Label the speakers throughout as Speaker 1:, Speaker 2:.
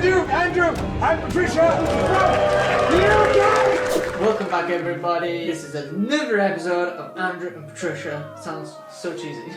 Speaker 1: Andrew and Patricia from UK!
Speaker 2: Welcome back, everybody. This is another episode of Andrew and Patricia. Sounds so cheesy.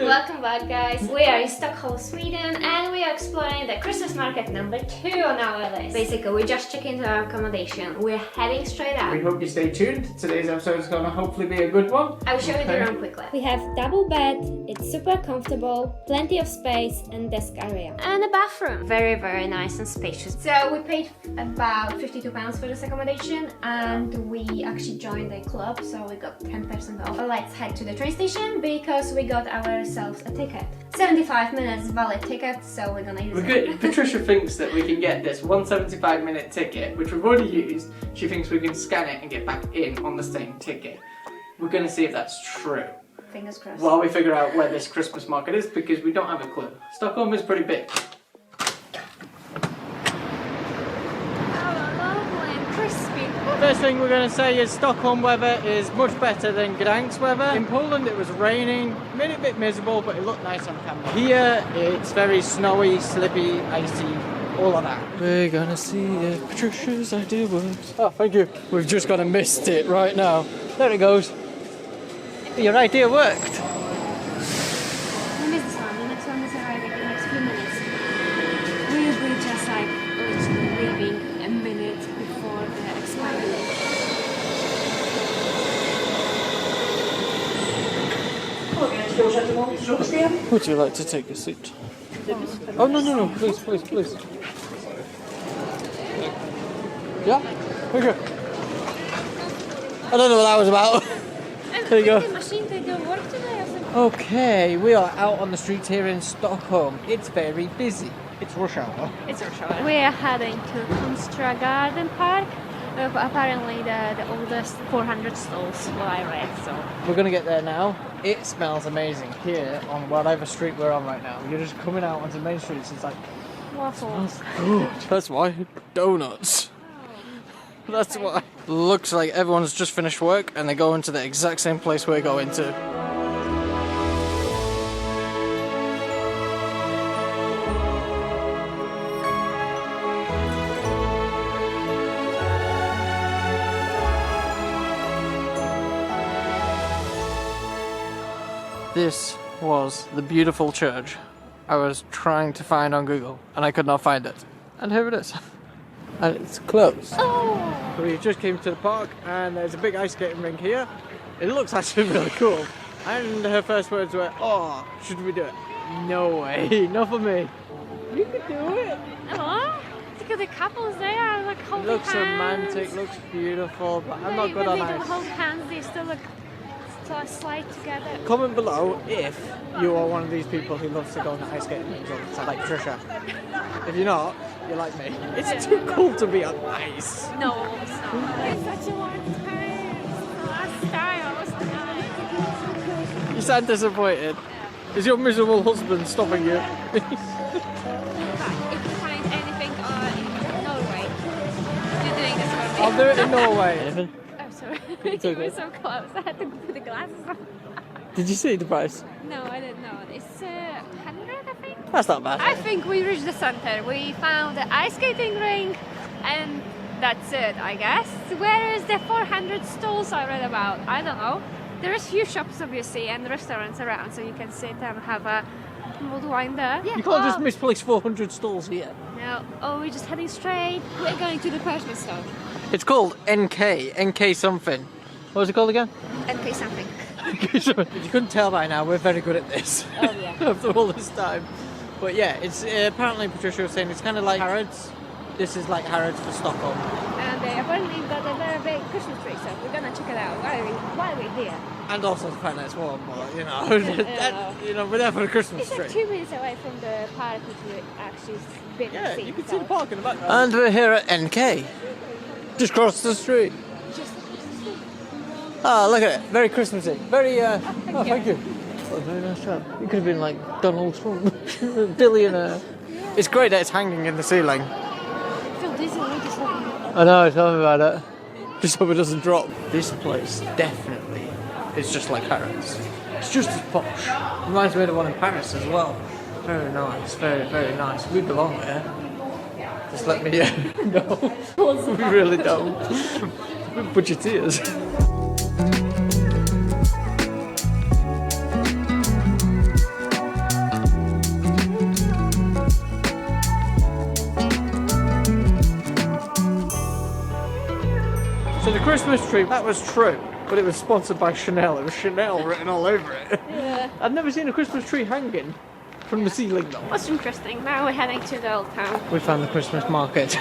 Speaker 3: Welcome back, guys. We are in Stockholm, Sweden, and we are exploring the Christmas market number 2 on our list. Basically, we just checked into our accommodation. We're heading straight up.
Speaker 2: We hope you stay tuned. Today's episode is going to hopefully be a good one.
Speaker 3: I will show you the room quickly.
Speaker 4: We have double bed, it's super comfortable, plenty of space and desk area.
Speaker 3: And a bathroom. Very, very nice and spacious. So we paid about £52 for this accommodation, and we actually joined a club, so we got 10% off. Let's head to the train station because we got ourselves a ticket. 75 minutes valid ticket, so we're gonna use it.
Speaker 2: Patricia thinks that we can get this 175-minute ticket, which we've already used. She thinks we can scan it and get back in on the same ticket. We're gonna see if that's true.
Speaker 3: Fingers crossed.
Speaker 2: While we figure out where this Christmas market is, because we don't have a clue. Stockholm is pretty big. First thing we're going to say is Stockholm weather is much better than Gdansk weather. In Poland it was raining, made it a bit miserable, but it looked nice on camera. Here it's very snowy, slippy, icy, all of that. We're going to see if Patricia's idea works. Oh, thank you. We've just got to missed it right now. There it goes. Your idea worked.
Speaker 3: We missed this one. The next one is arriving in the next few minutes. We'll be just like literally leaving a minute before the expiry date.
Speaker 2: Would you like to take a seat? Oh, no, please, please, please. Yeah? Okay. I don't know what that was about. There you go.
Speaker 3: The machine, they don't work today or something.
Speaker 2: Okay, we are out on the streets here in Stockholm. It's very busy. It's rush hour.
Speaker 3: It's our show. We are heading to Kungsträdgården Park. Apparently the oldest 400 stalls, what I read, so.
Speaker 2: We're gonna get there now. It smells amazing here on whatever street we're on right now. You're just coming out onto main streets, it's like
Speaker 3: Waffles.
Speaker 2: that's why. Donuts. That's why. Looks like everyone's just finished work and they're going to the exact same place we're going to. This was the beautiful church I was trying to find on Google and I could not find it. And here it is. And it's closed.
Speaker 3: Oh!
Speaker 2: We just came to the park and there's a big ice skating rink here. It looks actually really cool. And her first words were, "Oh, should we do it?" No way, not for me. You could do it.
Speaker 3: Oh, look at the couples there, like holding hands.
Speaker 2: Looks romantic, looks beautiful, but I'm not good on
Speaker 3: When they
Speaker 2: ice.
Speaker 3: don't hold hands, they still look slide together.
Speaker 2: Comment below if you are one of these people who loves to go on the ice skating rinks all the time, like Patricia. If you're not, you're like me. It's too cool to be on ice.
Speaker 3: No, it's not. It's such a long time. Last time I was nice.
Speaker 2: You sound disappointed. Is your miserable husband stopping you?
Speaker 3: If you find anything in Norway, you're doing this for me.
Speaker 2: I'll do it in Norway.
Speaker 3: Oh, sorry.
Speaker 2: It's
Speaker 3: You
Speaker 2: okay.
Speaker 3: were so close. I had to put the glasses on.
Speaker 2: Did you see the price?
Speaker 3: No, I didn't know. It's 100, I think.
Speaker 2: That's not bad.
Speaker 3: I think we reached the center. We found the ice skating rink, and that's it, I guess. Where is the 400 stalls I read about? I don't know. There's few shops, obviously, and restaurants around, so you can sit and have a mulled wine there. Yeah.
Speaker 2: You can't just misplace 400 stalls here.
Speaker 3: No. Oh, we're just heading straight. We're going to the department store.
Speaker 2: It's called NK something. What was it called again?
Speaker 3: NK something.
Speaker 2: If you couldn't tell by now, we're very good at this.
Speaker 3: Oh, yeah.
Speaker 2: After all this time. But yeah, it's apparently Patricia was saying it's kind of like Harrods. This is like Harrods for Stockholm.
Speaker 3: And apparently we've got a very big Christmas tree, so we're gonna check it out while we're here.
Speaker 2: And also to find out it's warm, but you know, we're there for the Christmas
Speaker 3: It's
Speaker 2: tree.
Speaker 3: like 2 minutes away from the park, which we actually been
Speaker 2: Yeah,
Speaker 3: see,
Speaker 2: you can
Speaker 3: so.
Speaker 2: see the park in the background. And we're here at NK. Just across the street. Oh, look at it. Very Christmassy. Very, thank you. Oh, very nice job. You could have been like Donald Trump. Billionaire. Yeah. It's great that it's hanging in the ceiling.
Speaker 3: I feel dizzy just looking at it.
Speaker 2: I know, tell me about it. Just hope it doesn't drop. This place definitely is just like Harrods. It's just as posh. Reminds me of the one in Paris as well. Very nice, very, very nice. We belong there. Just let me no, we really don't. We're budgeteers. So the Christmas tree, that was true, but it was sponsored by Chanel. It was Chanel written all over it.
Speaker 4: Yeah.
Speaker 2: I've never seen a Christmas tree hanging from the ceiling though.
Speaker 4: What's interesting, now we're heading to the old town.
Speaker 2: We found the Christmas market.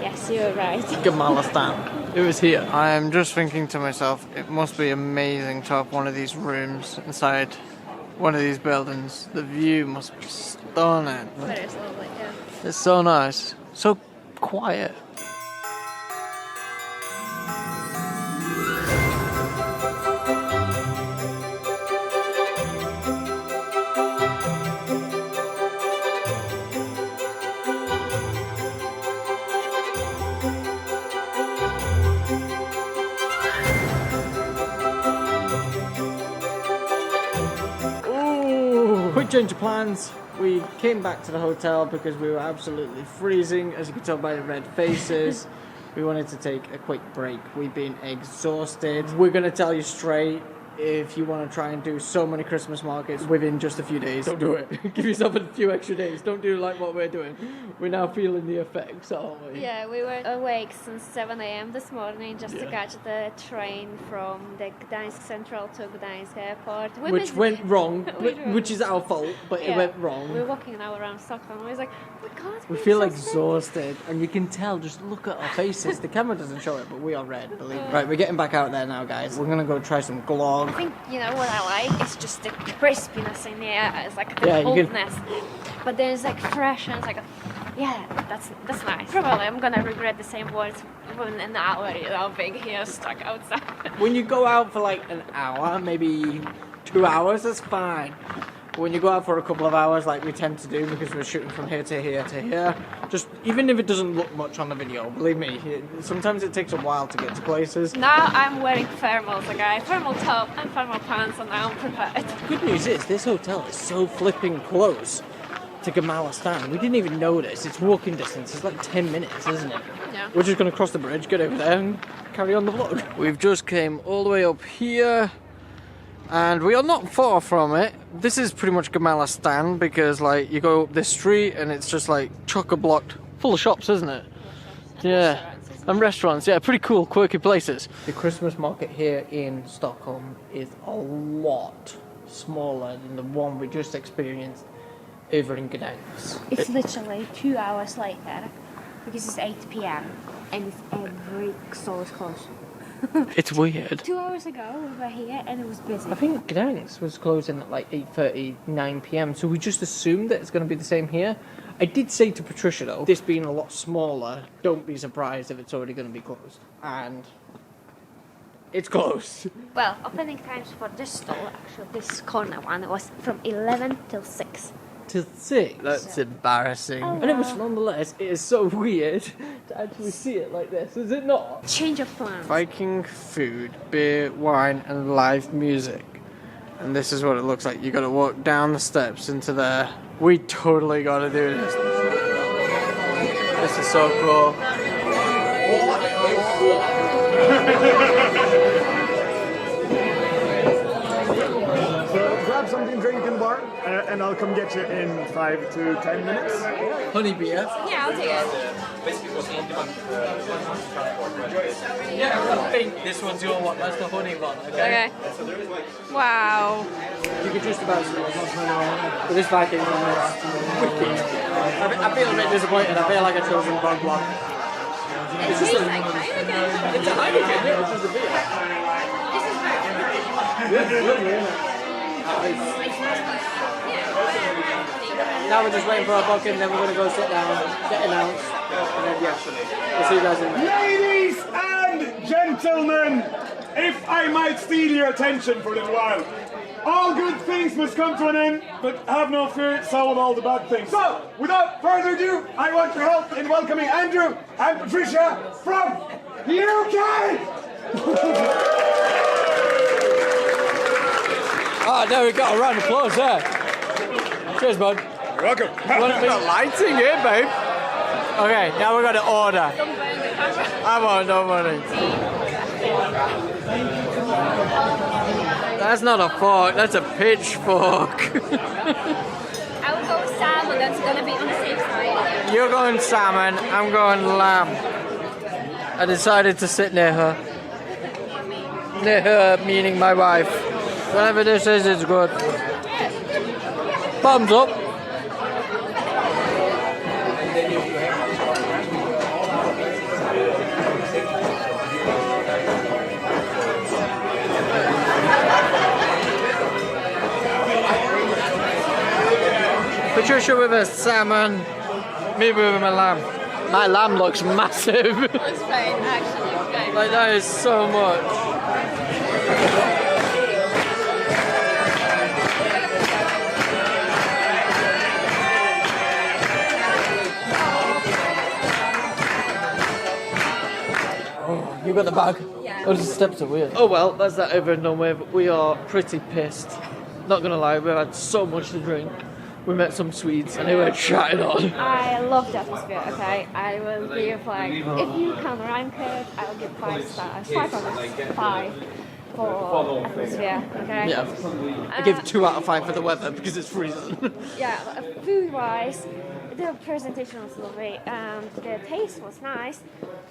Speaker 4: Yes, you're right.
Speaker 2: Gamalistan. It was here. I am just thinking to myself, it must be amazing to have one of these rooms inside one of these buildings. The view must be stunning.
Speaker 4: But it's lovely, yeah.
Speaker 2: It's so nice. So quiet. Quick change of plans. We came back to the hotel because we were absolutely freezing, as you can tell by the red faces. We wanted to take a quick break. We've been exhausted. We're going to tell you straight, if you want to try and do so many Christmas markets within just a few days, don't do it. Give yourself a few extra days. Don't do like what we're doing. We're now feeling the effects, aren't we?
Speaker 4: Yeah, we were awake since 7 a.m. this morning just to catch the train from the Gdansk Central to Gdansk Airport.
Speaker 2: Which went wrong, which is our fault, but it went wrong.
Speaker 4: We're walking now around Stockholm. We was like, we can't.
Speaker 2: We feel exhausted, and you can tell, just look at our faces. The camera doesn't show it, but we are red, believe me. Right, we're getting back out there now, guys. We're going to go try some glog.
Speaker 4: I think, you know what I like? It's just the crispiness in the air. It's like the coldness. But then it's like fresh and it's like, that's nice. Probably I'm gonna regret the same words within an hour, you know, being here stuck outside.
Speaker 2: When you go out for like an hour, maybe 2 hours, that's fine. But when you go out for a couple of hours, like we tend to do because we're shooting from here to here to here, just even if it doesn't look much on the video, believe me, sometimes it takes a while to get to places.
Speaker 4: Now I'm wearing thermals, okay? Thermal top and thermal pants, and now I'm prepared.
Speaker 2: Good news is, this hotel is so flipping close to Gamalistan. We didn't even notice. It's walking distance. It's like 10 minutes, isn't it?
Speaker 4: Yeah.
Speaker 2: We're just going to cross the bridge, get over there, and carry on the vlog. We've just came all the way up here, and we are not far from it. This is pretty much Gamalistan because, like, you go up this street and it's just like chock-a-blocked, full of shops, isn't it? Yeah. And restaurants, yeah, pretty cool, quirky places. The Christmas market here in Stockholm is a lot smaller than the one we just experienced over in Gdansk.
Speaker 4: It's literally 2 hours later because it's 8 p.m. and it's every store is closed.
Speaker 2: It's weird.
Speaker 4: 2 hours ago we were here and it was busy.
Speaker 2: I think Gdansk was closing at like 8:30, 9 p.m. So we just assumed that it's going to be the same here. I did say to Patricia though, this being a lot smaller, don't be surprised if it's already going to be closed. And it's closed.
Speaker 4: Well, opening times for this store, actually this corner one, was from 11 till 6.
Speaker 2: Till 6? That's embarrassing.
Speaker 4: Oh,
Speaker 2: And it was
Speaker 4: wow.
Speaker 2: nonetheless, it is so weird to actually see it like this, is it not?
Speaker 4: Change of plans.
Speaker 2: Viking food, beer, wine, and live music. And this is what it looks like. You gotta walk down the steps into there. We totally gotta do this. This is so cool.
Speaker 1: Grab something, drink in the bar, and I'll come get you in 5 to 10 minutes.
Speaker 2: Honey beer.
Speaker 4: Yeah, I'll take it.
Speaker 2: Yeah, I think this one's your one. That's the honey one, okay?
Speaker 4: Okay. Wow.
Speaker 2: You could just about see what's going on. But this Viking one is wicked. I feel a bit disappointed. I feel like I chose the wrong one. It's just a Heineken. It's a Heineken, yeah, it's just a beer. This is lovely, isn't it? Now we're just waiting for our booking, then we're going to go sit down, get announced, and then we'll see you guys in a minute.
Speaker 1: Ladies and gentlemen, if I might steal your attention for a little while. All good things must come to an end, but have no fear, so will all the bad things. So, without further ado, I want your help in welcoming Andrew and Patricia from the UK!
Speaker 2: Ah, there we go, a round of applause there. Cheers, bud.
Speaker 1: You're welcome.
Speaker 2: We're not lighting it, babe. Okay, now we're gonna order.
Speaker 4: Don't burn the camera.
Speaker 2: I want no money. That's not a fork, that's a pitchfork.
Speaker 4: I will go with salmon, that's gonna be on the safe side.
Speaker 2: You're going salmon, I'm going lamb. I decided to sit near her. Near her, meaning my wife. Whatever this is, it's good. Thumbs up. Patricia with a salmon, me with a lamb. My lamb looks massive.
Speaker 4: It's fine, actually. Okay.
Speaker 2: Like that is so much. Oh, you got the bag?
Speaker 4: Yeah.
Speaker 2: Oh, the steps are weird. Oh well, that's that over and done with. We are pretty pissed. Not gonna lie, we've had so much to drink. We met some Swedes and they were chatting on.
Speaker 4: I love the atmosphere, okay? I will give like, if you can rank it, I will give 5 stars. 5 out of 5 for atmosphere, okay?
Speaker 2: Yeah. I give 2 out of 5 for the weather because it's freezing.
Speaker 4: Yeah, food-wise, the presentation was lovely and the taste was nice,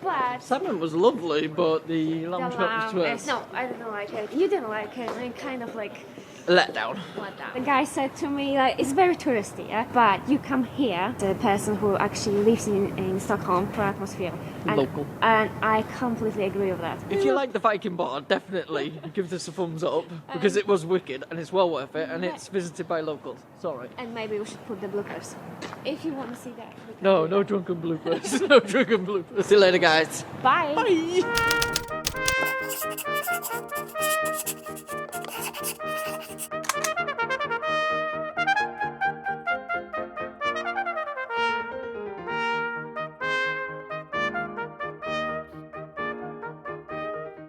Speaker 4: but
Speaker 2: Salmon was lovely, but the lamb chops were
Speaker 4: no, I didn't like it. You didn't like it, and kind of like
Speaker 2: let down.
Speaker 4: The guy said to me, like, it's very touristy, yeah? But you come here, the person who actually lives in Stockholm, for atmosphere. And,
Speaker 2: Local.
Speaker 4: And I completely agree with that.
Speaker 2: If you like the Viking bar, definitely give this a thumbs up because it was wicked and it's well worth it and it's visited by locals. Sorry.
Speaker 4: And maybe we should put the bloopers. If you want to see that.
Speaker 2: No drunken bloopers. No drunken bloopers. See you later, guys.
Speaker 4: Bye.
Speaker 2: Bye.